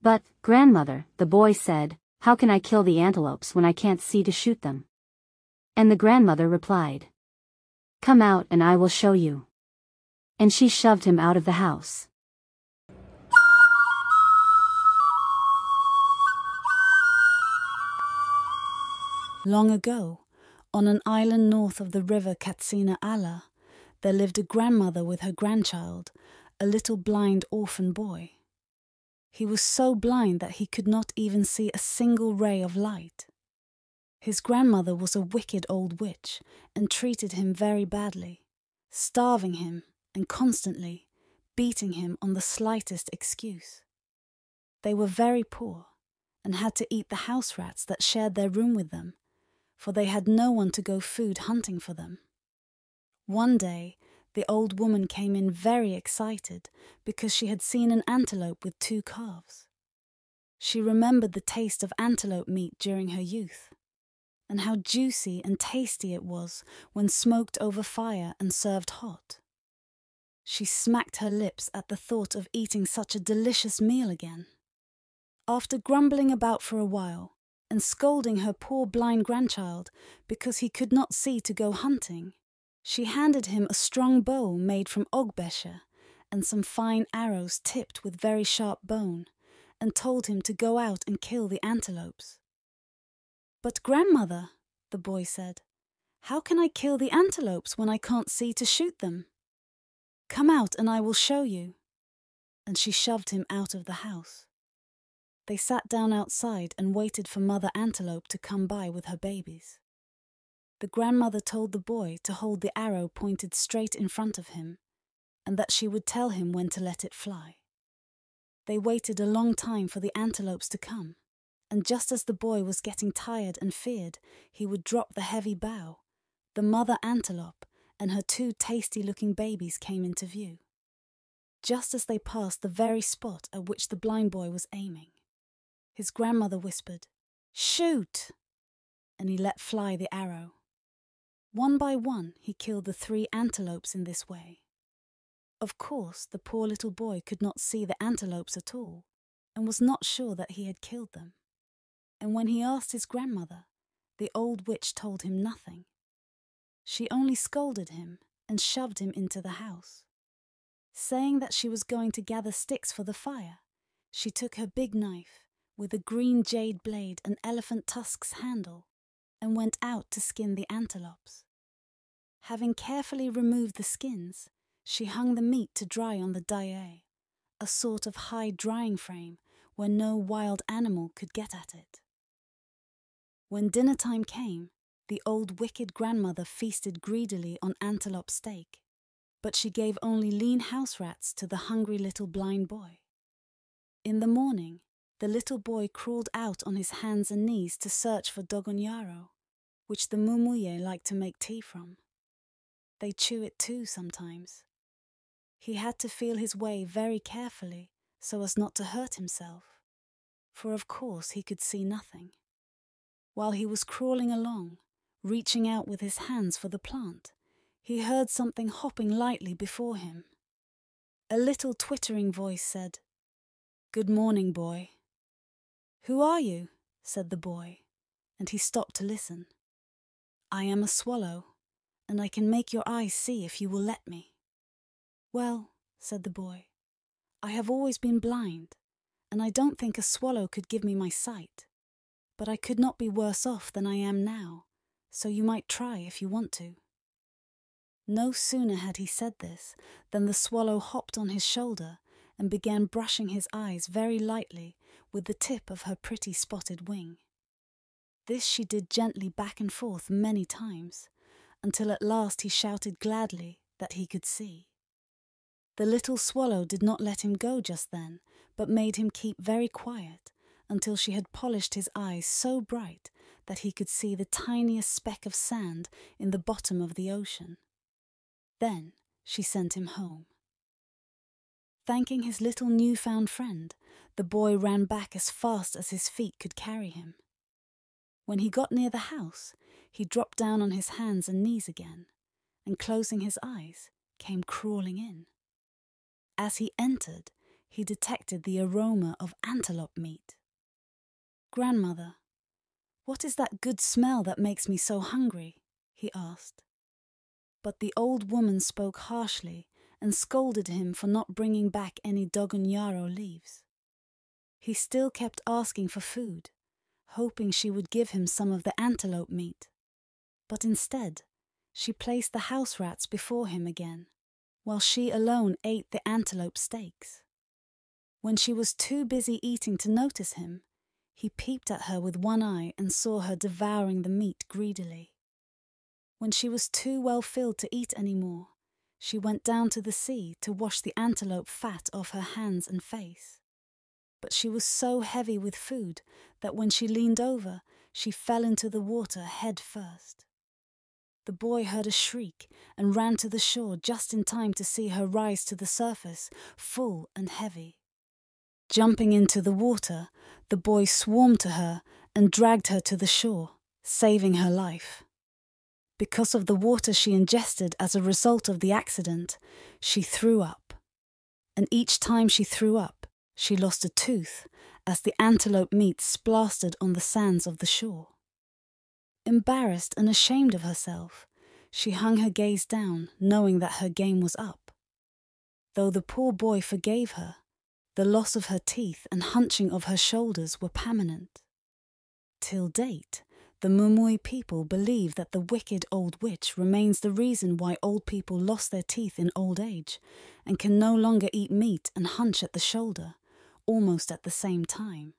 "But, grandmother," the boy said, "how can I kill the antelopes when I can't see to shoot them?" And the grandmother replied, "Come out and I will show you." And she shoved him out of the house. Long ago, on an island north of the river Katsina Ala, there lived a grandmother with her grandchild, a little blind orphan boy. He was so blind that he could not even see a single ray of light. His grandmother was a wicked old witch and treated him very badly, starving him and constantly beating him on the slightest excuse. They were very poor and had to eat the house rats that shared their room with them, for they had no one to go food hunting for them. One day, the old woman came in very excited because she had seen an antelope with 2 calves. She remembered the taste of antelope meat during her youth, and how juicy and tasty it was when smoked over fire and served hot. She smacked her lips at the thought of eating such a delicious meal again. After grumbling about for a while, and scolding her poor blind grandchild because he could not see to go hunting, she handed him a strong bow made from ogbesha and some fine arrows tipped with very sharp bone, and told him to go out and kill the antelopes. "But grandmother," the boy said, "how can I kill the antelopes when I can't see to shoot them?" "Come out and I will show you." And she shoved him out of the house. They sat down outside and waited for Mother Antelope to come by with her babies. The grandmother told the boy to hold the arrow pointed straight in front of him, and that she would tell him when to let it fly. They waited a long time for the antelopes to come, and just as the boy was getting tired and feared he would drop the heavy bough, the mother antelope and her 2 tasty-looking babies came into view, just as they passed the very spot at which the blind boy was aiming. His grandmother whispered, "Shoot!" and he let fly the arrow. One by one, he killed the 3 antelopes in this way. Of course, the poor little boy could not see the antelopes at all, and was not sure that he had killed them. And when he asked his grandmother, the old witch told him nothing. She only scolded him and shoved him into the house. Saying that she was going to gather sticks for the fire, she took her big knife, with a green jade blade and elephant tusks handle, and went out to skin the antelopes. Having carefully removed the skins, she hung the meat to dry on the daye, a sort of high drying frame where no wild animal could get at it. When dinner time came, the old wicked grandmother feasted greedily on antelope steak, but she gave only lean house rats to the hungry little blind boy. In the morning, the little boy crawled out on his hands and knees to search for dogonyaro, which the mumuye like to make tea from. They chew it too sometimes. He had to feel his way very carefully so as not to hurt himself, for of course he could see nothing. While he was crawling along, reaching out with his hands for the plant, he heard something hopping lightly before him. A little twittering voice said, "Good morning, boy." "Who are you?" said the boy, and he stopped to listen. "I am a swallow, and I can make your eyes see if you will let me." "Well," said the boy, "I have always been blind, and I don't think a swallow could give me my sight, but I could not be worse off than I am now, so you might try if you want to." No sooner had he said this than the swallow hopped on his shoulder and began brushing his eyes very lightly with the tip of her pretty spotted wing. This she did gently back and forth many times, until at last he shouted gladly that he could see. The little swallow did not let him go just then, but made him keep very quiet until she had polished his eyes so bright that he could see the tiniest speck of sand in the bottom of the ocean. Then she sent him home. Thanking his little newfound friend, the boy ran back as fast as his feet could carry him. When he got near the house, he dropped down on his hands and knees again, and closing his eyes, came crawling in. As he entered, he detected the aroma of antelope meat. "Grandmother, what is that good smell that makes me so hungry?" he asked. But the old woman spoke harshly and scolded him for not bringing back any dogon yarrow leaves. He still kept asking for food, hoping she would give him some of the antelope meat. But instead, she placed the house rats before him again, while she alone ate the antelope steaks. When she was too busy eating to notice him, he peeped at her with one eye and saw her devouring the meat greedily. When she was too well filled to eat any more, she went down to the sea to wash the antelope fat off her hands and face. But she was so heavy with food that when she leaned over, she fell into the water head first. The boy heard a shriek and ran to the shore just in time to see her rise to the surface, full and heavy. Jumping into the water, the boy swarmed to her and dragged her to the shore, saving her life. Because of the water she ingested as a result of the accident, she threw up. And each time she threw up, she lost a tooth as the antelope meat splastered on the sands of the shore. Embarrassed and ashamed of herself, she hung her gaze down, knowing that her game was up. Though the poor boy forgave her, the loss of her teeth and hunching of her shoulders were permanent. Till date, the Mumui people believe that the wicked old witch remains the reason why old people lost their teeth in old age and can no longer eat meat and hunch at the shoulder, almost at the same time.